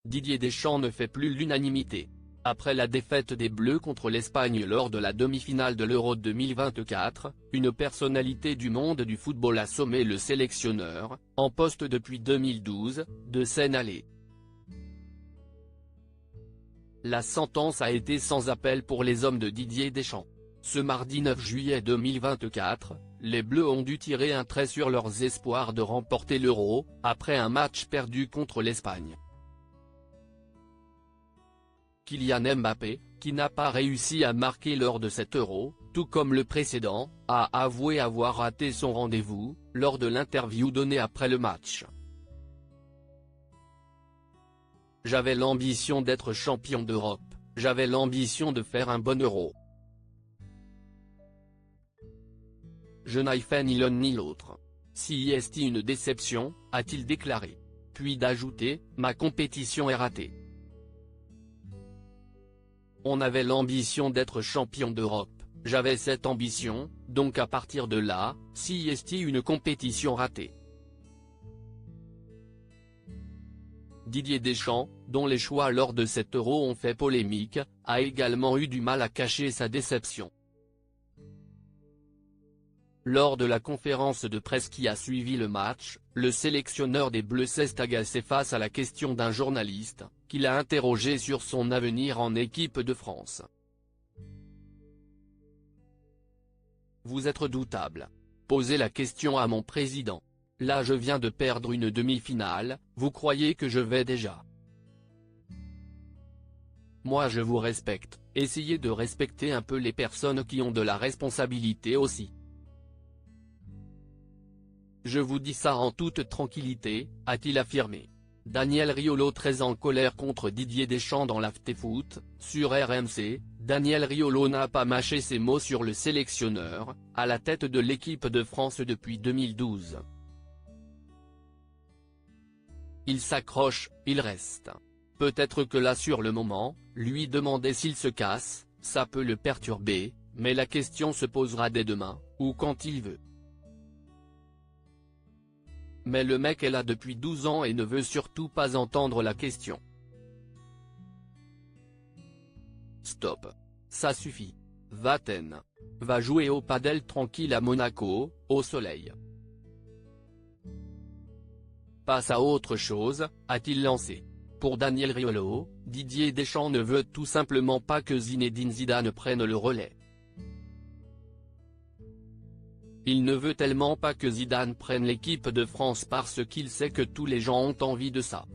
Didier Deschamps ne fait plus l'unanimité. Après la défaite des Bleus contre l'Espagne lors de la demi-finale de l'Euro 2024, une personnalité du monde du football a sommé le sélectionneur, en poste depuis 2012, de s'en aller. La sentence a été sans appel pour les hommes de Didier Deschamps. Ce mardi 9 juillet 2024, les Bleus ont dû tirer un trait sur leurs espoirs de remporter l'Euro, après un match perdu contre l'Espagne. Kylian Mbappé, qui n'a pas réussi à marquer lors de cet Euro, tout comme le précédent, a avoué avoir raté son rendez-vous, lors de l'interview donnée après le match. J'avais l'ambition d'être champion d'Europe, j'avais l'ambition de faire un bon Euro. Je n'ai fait ni l'un ni l'autre. Si est une déception, a-t-il déclaré. Puis d'ajouter, ma compétition est ratée. On avait l'ambition d'être champion d'Europe, j'avais cette ambition, donc à partir de là, si est une compétition ratée. Didier Deschamps, dont les choix lors de cet Euro ont fait polémique, a également eu du mal à cacher sa déception. Lors de la conférence de presse qui a suivi le match, le sélectionneur des Bleus s'est agacé face à la question d'un journaliste, qui l'a interrogé sur son avenir en équipe de France. Vous êtes redoutable. Posez la question à mon président. Là je viens de perdre une demi-finale, vous croyez que je vais déjà? Moi je vous respecte, essayez de respecter un peu les personnes qui ont de la responsabilité aussi. Je vous dis ça en toute tranquillité, a-t-il affirmé. Daniel Riolo très en colère contre Didier Deschamps dans l'AfterFoot, sur RMC, Daniel Riolo n'a pas mâché ses mots sur le sélectionneur, à la tête de l'équipe de France depuis 2012. Il s'accroche, il reste. Peut-être que là sur le moment, lui demander s'il se casse, ça peut le perturber, mais la question se posera dès demain, ou quand il veut. Mais le mec est là depuis 12 ans et ne veut surtout pas entendre la question. Stop. Ça suffit. Va-t'en. Va jouer au padel tranquille à Monaco, au soleil. Passe à autre chose, a-t-il lancé. Pour Daniel Riolo, Didier Deschamps ne veut tout simplement pas que Zinedine Zidane prenne le relais. Il ne veut tellement pas que Zidane prenne l'équipe de France parce qu'il sait que tous les gens ont envie de ça.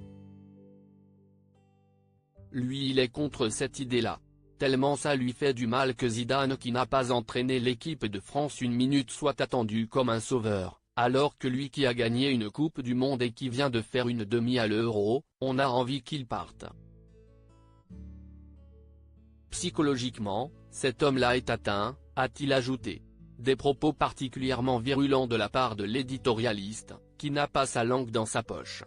Lui il est contre cette idée-là. Tellement ça lui fait du mal que Zidane qui n'a pas entraîné l'équipe de France une minute soit attendu comme un sauveur, alors que lui qui a gagné une Coupe du Monde et qui vient de faire une demi à l'Euro, on a envie qu'il parte. Psychologiquement, cet homme-là est atteint, a-t-il ajouté. Des propos particulièrement virulents de la part de l'éditorialiste, qui n'a pas sa langue dans sa poche.